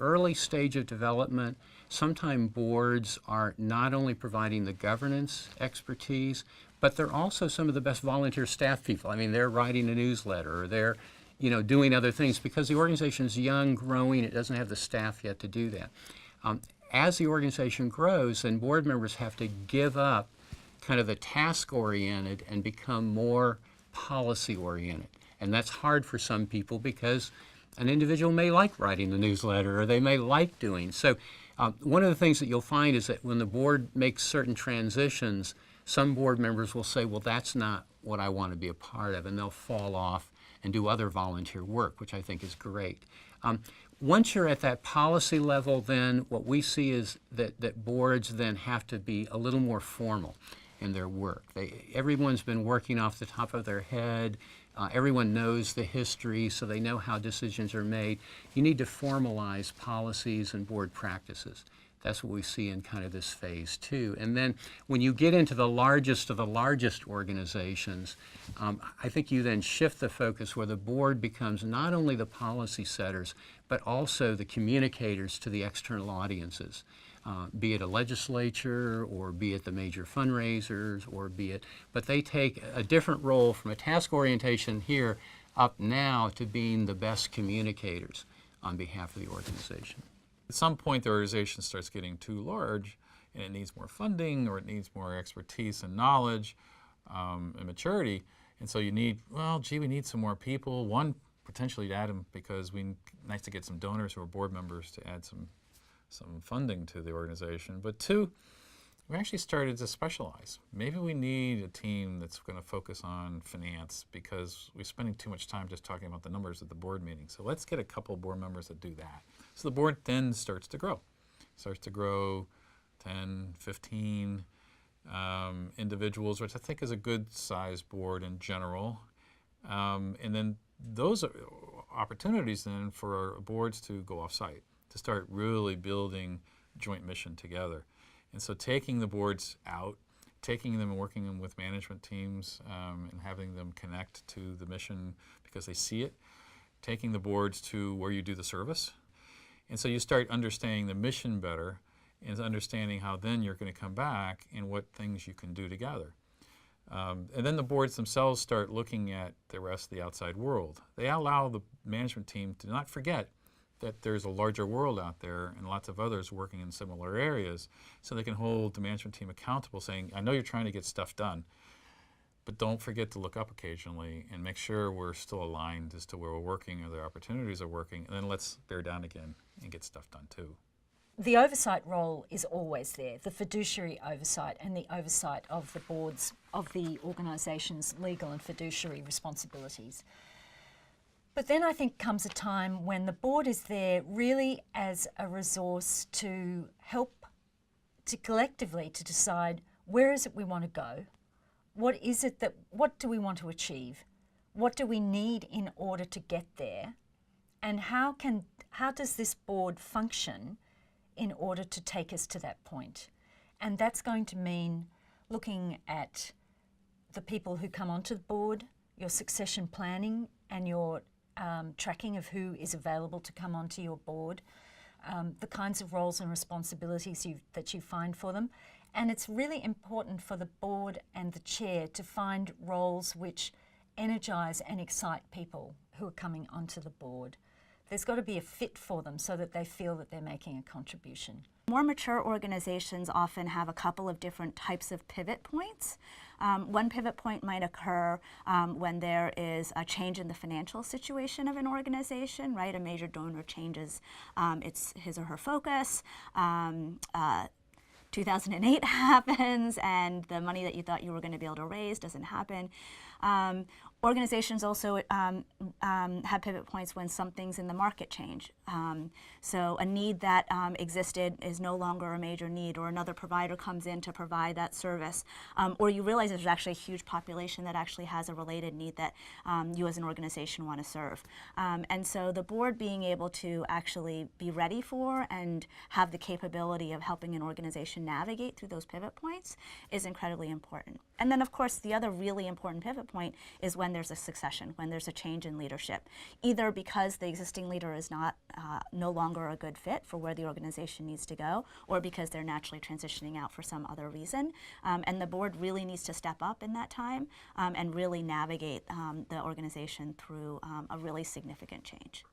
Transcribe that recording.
early stage of development, sometimes boards are not only providing the governance expertise, but they're also some of the best volunteer staff people. I mean, they're writing a newsletter, or they're, doing other things because the organization is young, growing, it doesn't have the staff yet to do that. As the organization grows, then board members have to give up kind of the task-oriented and become more policy-oriented. And that's hard for some people because an individual may like writing the newsletter or they may like doing. So one of the things that you'll find is that when the board makes certain transitions, some board members will say, well, that's not what I want to be a part of, and they'll fall off and do other volunteer work, which I think is great. Once you're at that policy level, then what we see is that boards then have to be a little more formal in their work. Everyone's been working off the top of their head. Everyone knows the history, so they know how decisions are made. You need to formalize policies and board practices. That's what we see in kind of this phase two. And then when you get into the largest of the largest organizations, I think you then shift the focus where the board becomes not only the policy setters, but also the communicators to the external audiences. Be it a legislature, or be it the major fundraisers, or be it, but they take a different role from a task orientation here up now to being the best communicators on behalf of the organization. At some point, the organization starts getting too large, and it needs more funding, or it needs more expertise and knowledge and maturity. And so you need, well, gee, we need some more people. One, potentially to add them because nice to get some donors who are board members to add some funding to the organization. But two, we actually started to specialize. Maybe we need a team that's going to focus on finance because we're spending too much time just talking about the numbers at the board meeting. So let's get a couple board members that do that. So the board then starts to grow. 10, 15 individuals, which I think is a good size board in general. And then those are opportunities then for boards to go off-site, to start really building joint mission together. And so taking the boards out, taking them and working them with management teams and having them connect to the mission because they see it, taking the boards to where you do the service. And so you start understanding the mission better and understanding how then you're going to come back and what things you can do together. And then the boards themselves start looking at the rest of the outside world. They allow the management team to not forget that there's a larger world out there and lots of others working in similar areas, so they can hold the management team accountable, saying, I know you're trying to get stuff done, but don't forget to look up occasionally and make sure we're still aligned as to where we're working or the opportunities are working, and then let's bear down again and get stuff done too. The oversight role is always there, the fiduciary oversight and the oversight of the boards of the organisation's legal and fiduciary responsibilities. But then I think comes a time when the board is there really as a resource to help to collectively to decide where is it we want to go, what do we want to achieve, what do we need in order to get there, and how does this board function in order to take us to that point. And that's going to mean looking at the people who come onto the board, your succession planning and your tracking of who is available to come onto your board, the kinds of roles and responsibilities that you find for them. And it's really important for the board and the chair to find roles which energise and excite people who are coming onto the board. There's got to be a fit for them so that they feel that they're making a contribution. More mature organizations often have a couple of different types of pivot points. One pivot point might occur when there is a change in the financial situation of an organization, right? A major donor changes his or her focus. 2008 happens and the money that you thought you were going to be able to raise doesn't happen. Organizations also have pivot points when some things in the market change. So a need that existed is no longer a major need, or another provider comes in to provide that service. Or you realize there's actually a huge population that actually has a related need that you as an organization want to serve. And so the board being able to actually be ready for and have the capability of helping an organization navigate through those pivot points is incredibly important. And then of course the other really important pivot point is when there's a succession, when there's a change in leadership, either because the existing leader is not no longer a good fit for where the organization needs to go, or because they're naturally transitioning out for some other reason. And the board really needs to step up in that time and really navigate the organization through a really significant change.